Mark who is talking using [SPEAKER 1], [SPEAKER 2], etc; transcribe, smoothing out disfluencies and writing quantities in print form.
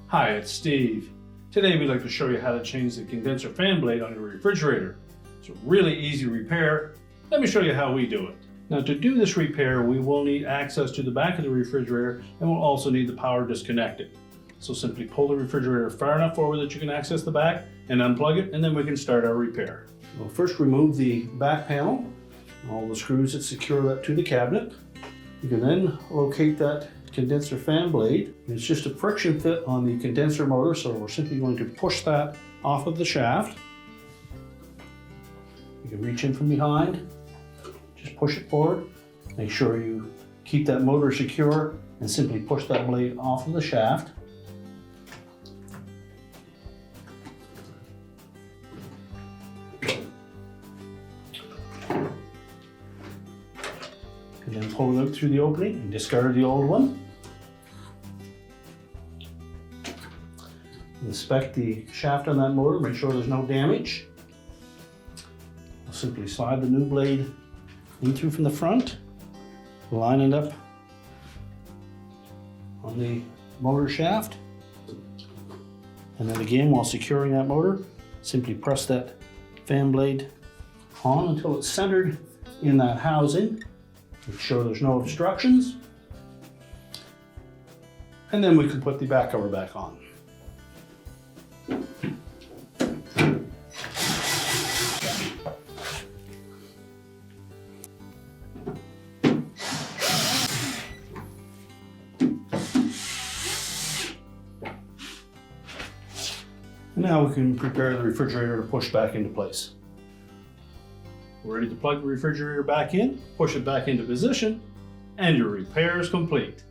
[SPEAKER 1] Hi, it's Steve. Today we'd like to show you how to change the condenser fan blade on your refrigerator. It's a really easy repair. Let me show you how we do it. Now, to do this repair, we will need access to the back of the refrigerator, and we'll also need the power disconnected. So simply pull the refrigerator far enough forward that you can access the back and unplug it, and then we can start our repair. We'll first remove the back panel, all the screws that secure that to the cabinet. You can then locate that condenser fan blade. It's just a friction fit on the condenser motor, so we're simply going to push that off of the shaft. You can reach in from behind, just push it forward. Make sure you keep that motor secure and simply push that blade off of the shaft. And then pull it out through the opening and discard the old one. Inspect the shaft on that motor, make sure there's no damage. We'll simply slide the new blade in through from the front, line it up on the motor shaft. And then again, while securing that motor, simply press that fan blade on until it's centered in that housing. Make sure there's no obstructions. And then we can put the back cover back on. Now we can prepare the refrigerator to push back into place. We're ready to plug the refrigerator back in, push it back into position, and your repair is complete.